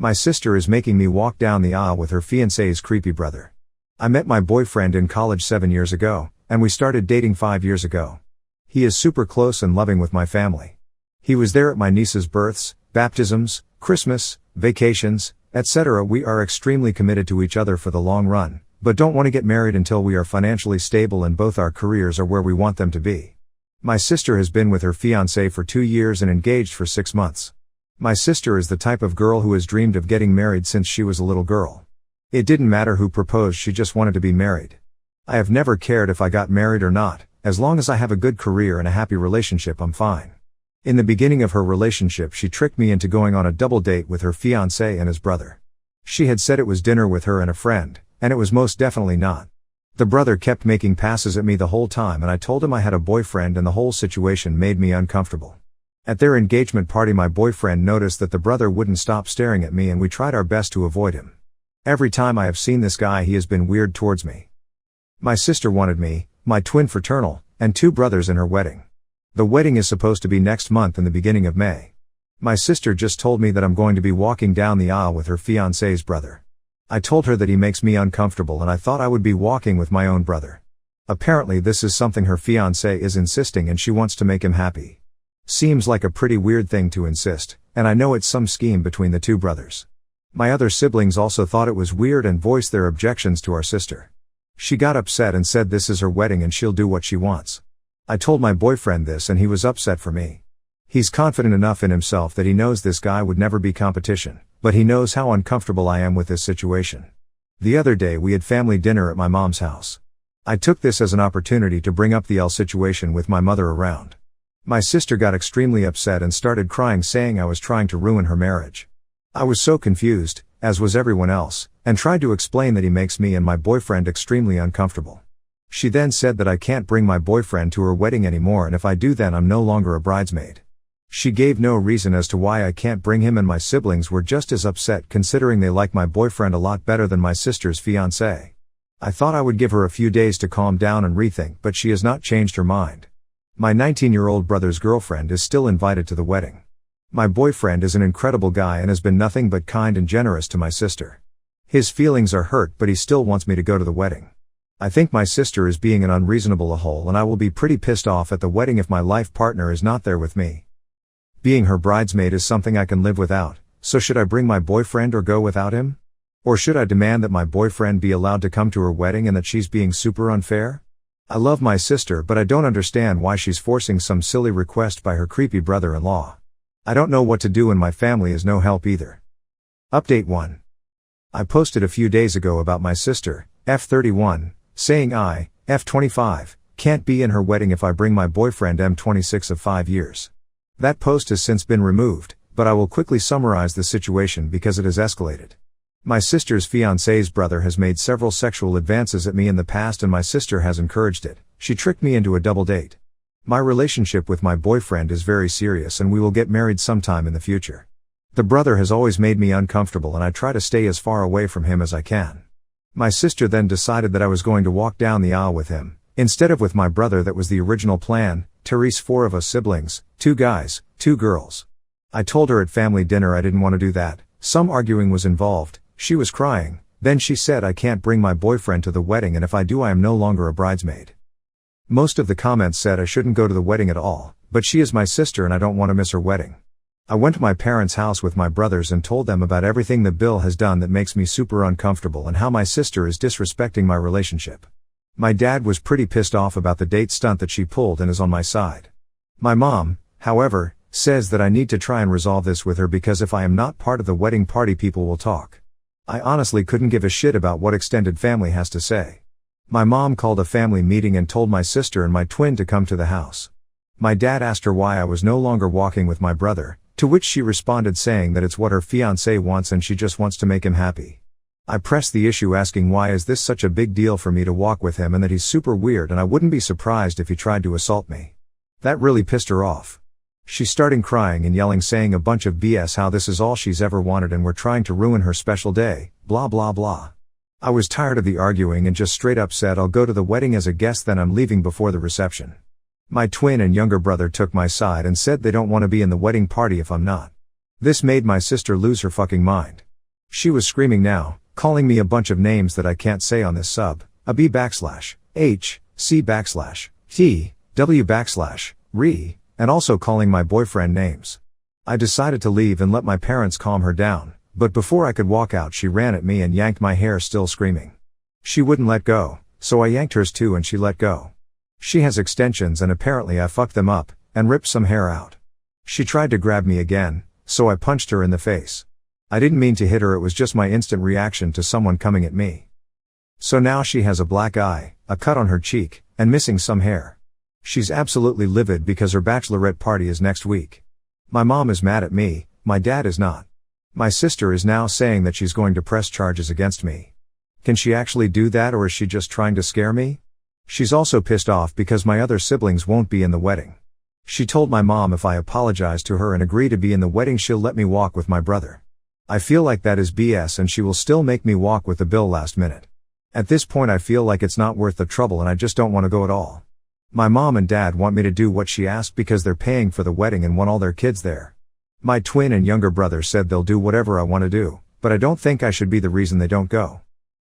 My sister is making me walk down the aisle with her fiancé's creepy brother. I met my boyfriend in college 7 years ago, and we started dating 5 years ago. He is super close and loving with my family. He was there at my niece's births, baptisms, Christmas, vacations, etc. We are extremely committed to each other for the long run, but don't want to get married until we are financially stable and both our careers are where we want them to be. My sister has been with her fiancé for 2 years and engaged for 6 months. My sister is the type of girl who has dreamed of getting married since she was a little girl. It didn't matter who proposed, she just wanted to be married. I have never cared if I got married or not, as long as I have a good career and a happy relationship I'm fine. In the beginning of her relationship she tricked me into going on a double date with her fiancé and his brother. She had said it was dinner with her and a friend, and it was most definitely not. The brother kept making passes at me the whole time and I told him I had a boyfriend and the whole situation made me uncomfortable. At their engagement party my boyfriend noticed that the brother wouldn't stop staring at me and we tried our best to avoid him. Every time I have seen this guy he has been weird towards me. My sister wanted me, my twin fraternal, and 2 brothers in her wedding. The wedding is supposed to be next month in the beginning of May. My sister just told me that I'm going to be walking down the aisle with her fiancé's brother. I told her that he makes me uncomfortable and I thought I would be walking with my own brother. Apparently this is something her fiancé is insisting and she wants to make him happy. Seems like a pretty weird thing to insist, and I know it's some scheme between the 2 brothers. My other siblings also thought it was weird and voiced their objections to our sister. She got upset and said this is her wedding and she'll do what she wants. I told my boyfriend this and he was upset for me. He's confident enough in himself that he knows this guy would never be competition, but he knows how uncomfortable I am with this situation. The other day we had family dinner at my mom's house. I took this as an opportunity to bring up the situation with my mother around. My sister got extremely upset and started crying saying I was trying to ruin her marriage. I was so confused, as was everyone else, and tried to explain that he makes me and my boyfriend extremely uncomfortable. She then said that I can't bring my boyfriend to her wedding anymore and if I do then I'm no longer a bridesmaid. She gave no reason as to why I can't bring him and my siblings were just as upset considering they like my boyfriend a lot better than my sister's fiancé. I thought I would give her a few days to calm down and rethink but she has not changed her mind. My 19-year-old brother's girlfriend is still invited to the wedding. My boyfriend is an incredible guy and has been nothing but kind and generous to my sister. His feelings are hurt but he still wants me to go to the wedding. I think my sister is being an unreasonable a-hole and I will be pretty pissed off at the wedding if my life partner is not there with me. Being her bridesmaid is something I can live without, so should I bring my boyfriend or go without him? Or should I demand that my boyfriend be allowed to come to her wedding and that she's being super unfair? I love my sister but I don't understand why she's forcing some silly request by her creepy brother-in-law. I don't know what to do and my family is no help either. Update 1. I posted a few days ago about my sister, F31, saying I, F25, can't be in her wedding if I bring my boyfriend M26 of 5 years. That post has since been removed, but I will quickly summarize the situation because it has escalated. My sister's fiancé's brother has made several sexual advances at me in the past and my sister has encouraged it. She tricked me into a double date. My relationship with my boyfriend is very serious and we will get married sometime in the future. The brother has always made me uncomfortable and I try to stay as far away from him as I can. My sister then decided that I was going to walk down the aisle with him, instead of with my brother. That was the original plan. Therese, 4 of us siblings, 2 guys, 2 girls. I told her at family dinner I didn't want to do that. Some arguing was involved. She was crying. Then she said I can't bring my boyfriend to the wedding and if I do I am no longer a bridesmaid. Most of the comments said I shouldn't go to the wedding at all, but she is my sister and I don't want to miss her wedding. I went to my parents' house with my brothers and told them about everything that Bill has done that makes me super uncomfortable and how my sister is disrespecting my relationship. My dad was pretty pissed off about the date stunt that she pulled and is on my side. My mom, however, says that I need to try and resolve this with her because if I am not part of the wedding party people will talk. I honestly couldn't give a shit about what extended family has to say. My mom called a family meeting and told my sister and my twin to come to the house. My dad asked her why I was no longer walking with my brother, to which she responded saying that it's what her fiancé wants and she just wants to make him happy. I pressed the issue asking why is this such a big deal for me to walk with him and that he's super weird and I wouldn't be surprised if he tried to assault me. That really pissed her off. She started crying and yelling saying a bunch of BS how this is all she's ever wanted and we're trying to ruin her special day, blah blah blah. I was tired of the arguing and just straight up said I'll go to the wedding as a guest then I'm leaving before the reception. My twin and younger brother took my side and said they don't want to be in the wedding party if I'm not. This made my sister lose her fucking mind. She was screaming now, calling me a bunch of names that I can't say on this sub, a B backslash, H, C backslash, T, W backslash, re, and also calling my boyfriend names. I decided to leave and let my parents calm her down, but before I could walk out she ran at me and yanked my hair still screaming. She wouldn't let go, so I yanked hers too and she let go. She has extensions and apparently I fucked them up, and ripped some hair out. She tried to grab me again, so I punched her in the face. I didn't mean to hit her, it was just my instant reaction to someone coming at me. So now she has a black eye, a cut on her cheek, and missing some hair. She's absolutely livid because her bachelorette party is next week. My mom is mad at me, my dad is not. My sister is now saying that she's going to press charges against me. Can she actually do that, or is she just trying to scare me? She's also pissed off because my other siblings won't be in the wedding. She told my mom if I apologize to her and agree to be in the wedding she'll let me walk with my brother. I feel like that is BS and she will still make me walk with the bill last minute. At this point I feel like it's not worth the trouble and I just don't want to go at all. My mom and dad want me to do what she asked because they're paying for the wedding and want all their kids there. My twin and younger brother said they'll do whatever I want to do, but I don't think I should be the reason they don't go.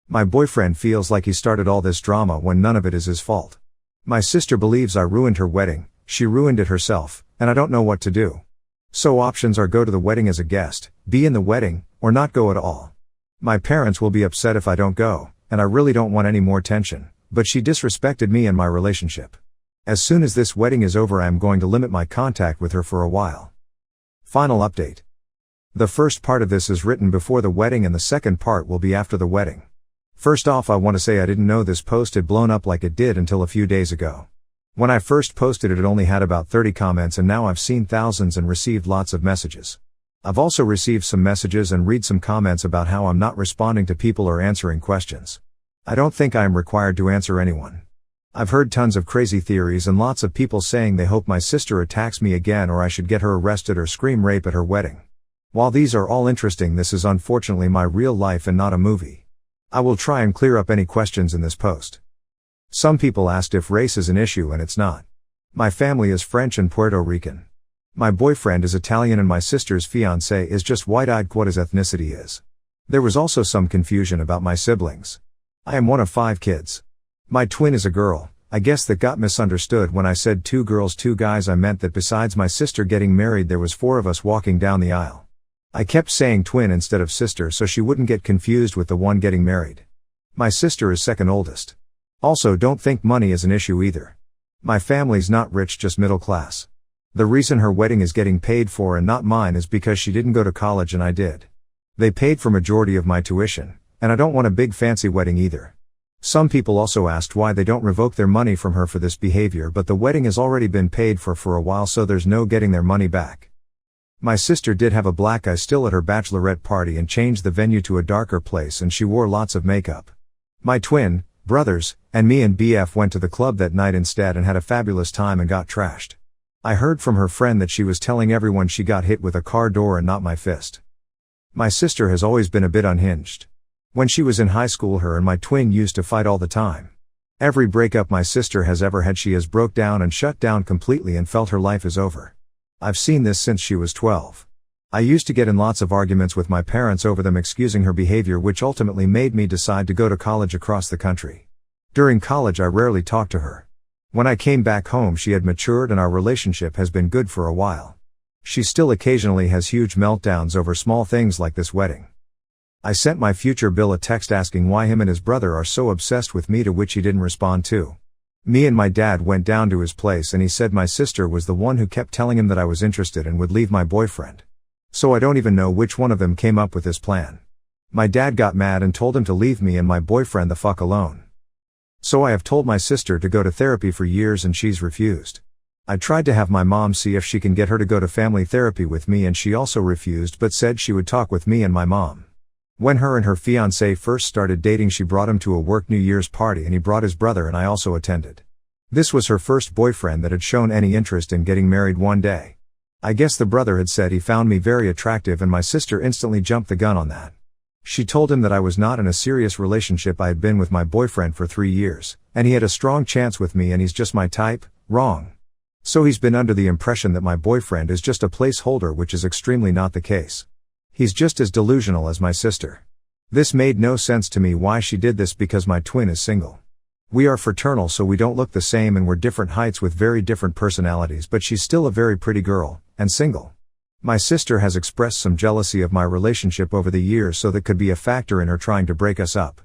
My boyfriend feels like he started all this drama when none of it is his fault. My sister believes I ruined her wedding, she ruined it herself, and I don't know what to do. So options are go to the wedding as a guest, be in the wedding, or not go at all. My parents will be upset if I don't go, and I really don't want any more tension, but she disrespected me and my relationship. As soon as this wedding is over I am going to limit my contact with her for a while. Final update. The first part of this is written before the wedding and the second part will be after the wedding. First off, I want to say I didn't know this post had blown up like it did until a few days ago. When I first posted it only had about 30 comments and now I've seen thousands and received lots of messages. I've also received some messages and read some comments about how I'm not responding to people or answering questions. I don't think I am required to answer anyone. I've heard tons of crazy theories and lots of people saying they hope my sister attacks me again or I should get her arrested or scream rape at her wedding. While these are all interesting, this is unfortunately my real life and not a movie. I will try and clear up any questions in this post. Some people asked if race is an issue and it's not. My family is French and Puerto Rican. My boyfriend is Italian and my sister's fiancé is just white-eyed. What his ethnicity is. There was also some confusion about my siblings. I am one of 5 kids. My twin is a girl. I guess that got misunderstood when I said 2 girls 2 guys. I meant that besides my sister getting married there was 4 of us walking down the aisle. I kept saying twin instead of sister so she wouldn't get confused with the one getting married. My sister is second oldest. Also, don't think money is an issue either. My family's not rich, just middle class. The reason her wedding is getting paid for and not mine is because she didn't go to college and I did. They paid for majority of my tuition, and I don't want a big fancy wedding either. Some people also asked why they don't revoke their money from her for this behavior, but the wedding has already been paid for a while, so there's no getting their money back. My sister did have a black eye still at her bachelorette party and changed the venue to a darker place, and she wore lots of makeup. My twin, brothers, and me and BF went to the club that night instead and had a fabulous time and got trashed. I heard from her friend that she was telling everyone she got hit with a car door and not my fist. My sister has always been a bit unhinged. When she was in high school, her and my twin used to fight all the time. Every breakup my sister has ever had, she has broke down and shut down completely and felt her life is over. I've seen this since she was 12. I used to get in lots of arguments with my parents over them excusing her behavior, which ultimately made me decide to go to college across the country. During college I rarely talked to her. When I came back home she had matured and our relationship has been good for a while. She still occasionally has huge meltdowns over small things like this wedding. I sent my future Bill a text asking why him and his brother are so obsessed with me, to which he didn't respond to. Me and my dad went down to his place and he said my sister was the one who kept telling him that I was interested and would leave my boyfriend. So I don't even know which one of them came up with this plan. My dad got mad and told him to leave me and my boyfriend the fuck alone. So I have told my sister to go to therapy for years and she's refused. I tried to have my mom see if she can get her to go to family therapy with me and she also refused, but said she would talk with me and my mom. When her and her fiancé first started dating, she brought him to a work New Year's party and he brought his brother and I also attended. This was her first boyfriend that had shown any interest in getting married one day. I guess the brother had said he found me very attractive and my sister instantly jumped the gun on that. She told him that I was not in a serious relationship. I had been with my boyfriend for 3 years, and he had a strong chance with me and he's just my type. Wrong. So he's been under the impression that my boyfriend is just a placeholder, which is extremely not the case. He's just as delusional as my sister. This made no sense to me why she did this because my twin is single. We are fraternal so we don't look the same and we're different heights with very different personalities, but she's still a very pretty girl, and single. My sister has expressed some jealousy of my relationship over the years, so that could be a factor in her trying to break us up.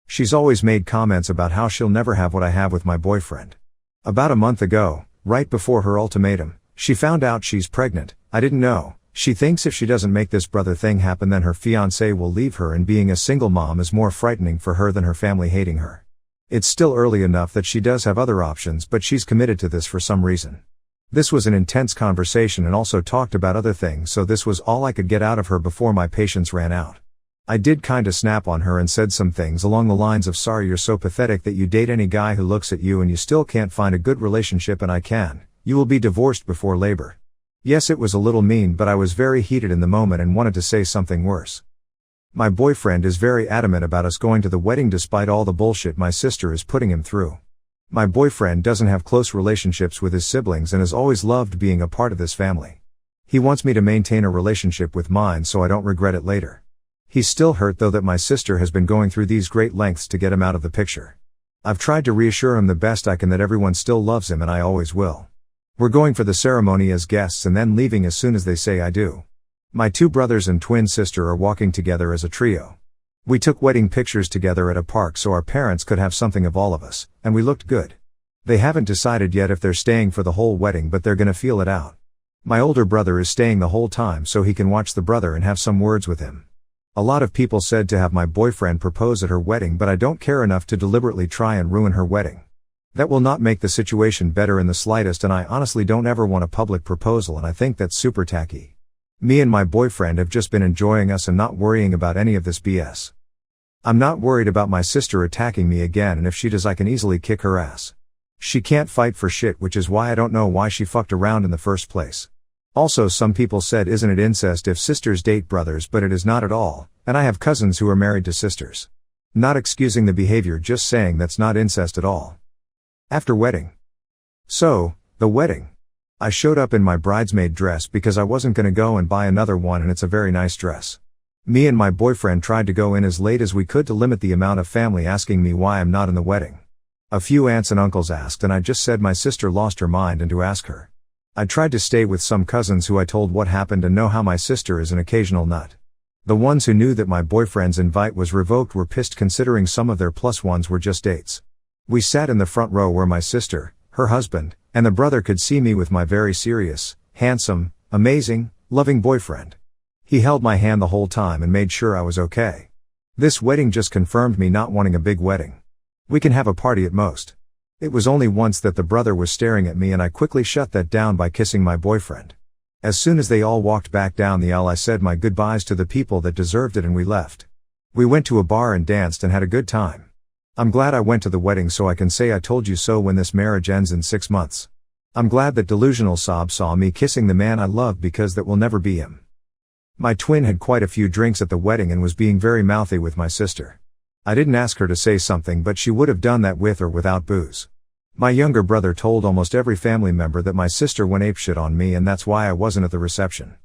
She's always made comments about how she'll never have what I have with my boyfriend. About a month ago, right before her ultimatum, she found out she's pregnant. I didn't know. She thinks if she doesn't make this brother thing happen then her fiancé will leave her, and being a single mom is more frightening for her than her family hating her. It's still early enough that she does have other options, but she's committed to this for some reason. This was an intense conversation and also talked about other things, so this was all I could get out of her before my patience ran out. I did kinda snap on her and said some things along the lines of, sorry you're so pathetic that you date any guy who looks at you and you still can't find a good relationship, and I can. You will be divorced before labor. Yes, it was a little mean, but I was very heated in the moment and wanted to say something worse. My boyfriend is very adamant about us going to the wedding despite all the bullshit my sister is putting him through. My boyfriend doesn't have close relationships with his siblings and has always loved being a part of this family. He wants me to maintain a relationship with mine so I don't regret it later. He's still hurt though that my sister has been going through these great lengths to get him out of the picture. I've tried to reassure him the best I can that everyone still loves him and I always will. We're going for the ceremony as guests and then leaving as soon as they say I do. My two brothers and twin sister are walking together as a trio. We took wedding pictures together at a park so our parents could have something of all of us, and we looked good. They haven't decided yet if they're staying for the whole wedding, but they're gonna feel it out. My older brother is staying the whole time so he can watch the brother and have some words with him. A lot of people said to have my boyfriend propose at her wedding, but I don't care enough to deliberately try and ruin her wedding. That will not make the situation better in the slightest, and I honestly don't ever want a public proposal, and I think that's super tacky. Me and my boyfriend have just been enjoying us and not worrying about any of this BS. I'm not worried about my sister attacking me again, and if she does I can easily kick her ass. She can't fight for shit, which is why I don't know why she fucked around in the first place. Also, some people said isn't it incest if sisters date brothers, but it is not at all, and I have cousins who are married to sisters. Not excusing the behavior, just saying that's not incest at all. After wedding. So, the wedding. I showed up in my bridesmaid dress because I wasn't gonna go and buy another one, and it's a very nice dress. Me and my boyfriend tried to go in as late as we could to limit the amount of family asking me why I'm not in the wedding. A few aunts and uncles asked, and I just said my sister lost her mind and to ask her. I tried to stay with some cousins who I told what happened and know how my sister is an occasional nut. The ones who knew that my boyfriend's invite was revoked were pissed, considering some of their plus ones were just dates. We sat in the front row where my sister, her husband, and the brother could see me with my very serious, handsome, amazing, loving boyfriend. He held my hand the whole time and made sure I was okay. This wedding just confirmed me not wanting a big wedding. We can have a party at most. It was only once that the brother was staring at me, and I quickly shut that down by kissing my boyfriend. As soon as they all walked back down the aisle, I said my goodbyes to the people that deserved it and we left. We went to a bar and danced and had a good time. I'm glad I went to the wedding so I can say I told you so when this marriage ends in 6 months. I'm glad that delusional Sob saw me kissing the man I love, because that will never be him. My twin had quite a few drinks at the wedding and was being very mouthy with my sister. I didn't ask her to say something, but she would have done that with or without booze. My younger brother told almost every family member that my sister went apeshit on me, and that's why I wasn't at the reception.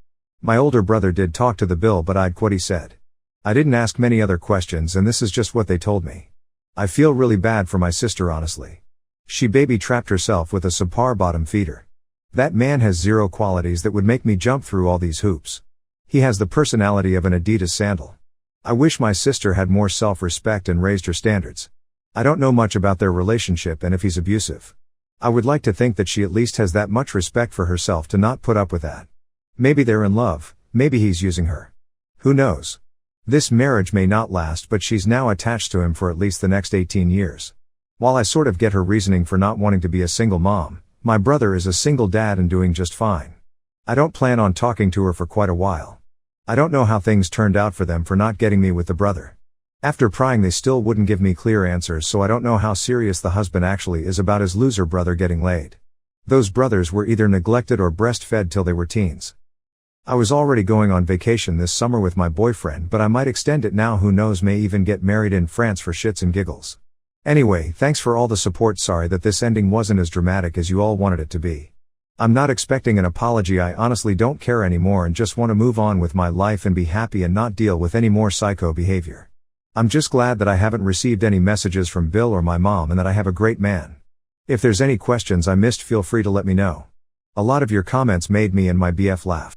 My older brother did talk to the bill, but I'd what he said. I didn't ask many other questions, and this is just what they told me. I feel really bad for my sister, honestly. She baby trapped herself with a subpar bottom feeder. That man has zero qualities that would make me jump through all these hoops. He has the personality of an Adidas sandal. I wish my sister had more self-respect and raised her standards. I don't know much about their relationship and if he's abusive. I would like to think that she at least has that much respect for herself to not put up with that. Maybe they're in love, maybe he's using her. Who knows? This marriage may not last, but she's now attached to him for at least the next 18 years. While I sort of get her reasoning for not wanting to be a single mom, my brother is a single dad and doing just fine. I don't plan on talking to her for quite a while. I don't know how things turned out for them for not getting me with the brother. After prying, they still wouldn't give me clear answers, so I don't know how serious the husband actually is about his loser brother getting laid. Those brothers were either neglected or breastfed till they were teens. I was already going on vacation this summer with my boyfriend, but I might extend it now, who knows, may even get married in France for shits and giggles. Anyway, thanks for all the support. Sorry that this ending wasn't as dramatic as you all wanted it to be. I'm not expecting an apology. I honestly don't care anymore and just want to move on with my life and be happy and not deal with any more psycho behavior. I'm just glad that I haven't received any messages from Bill or my mom and that I have a great man. If there's any questions I missed, feel free to let me know. A lot of your comments made me and my BF laugh.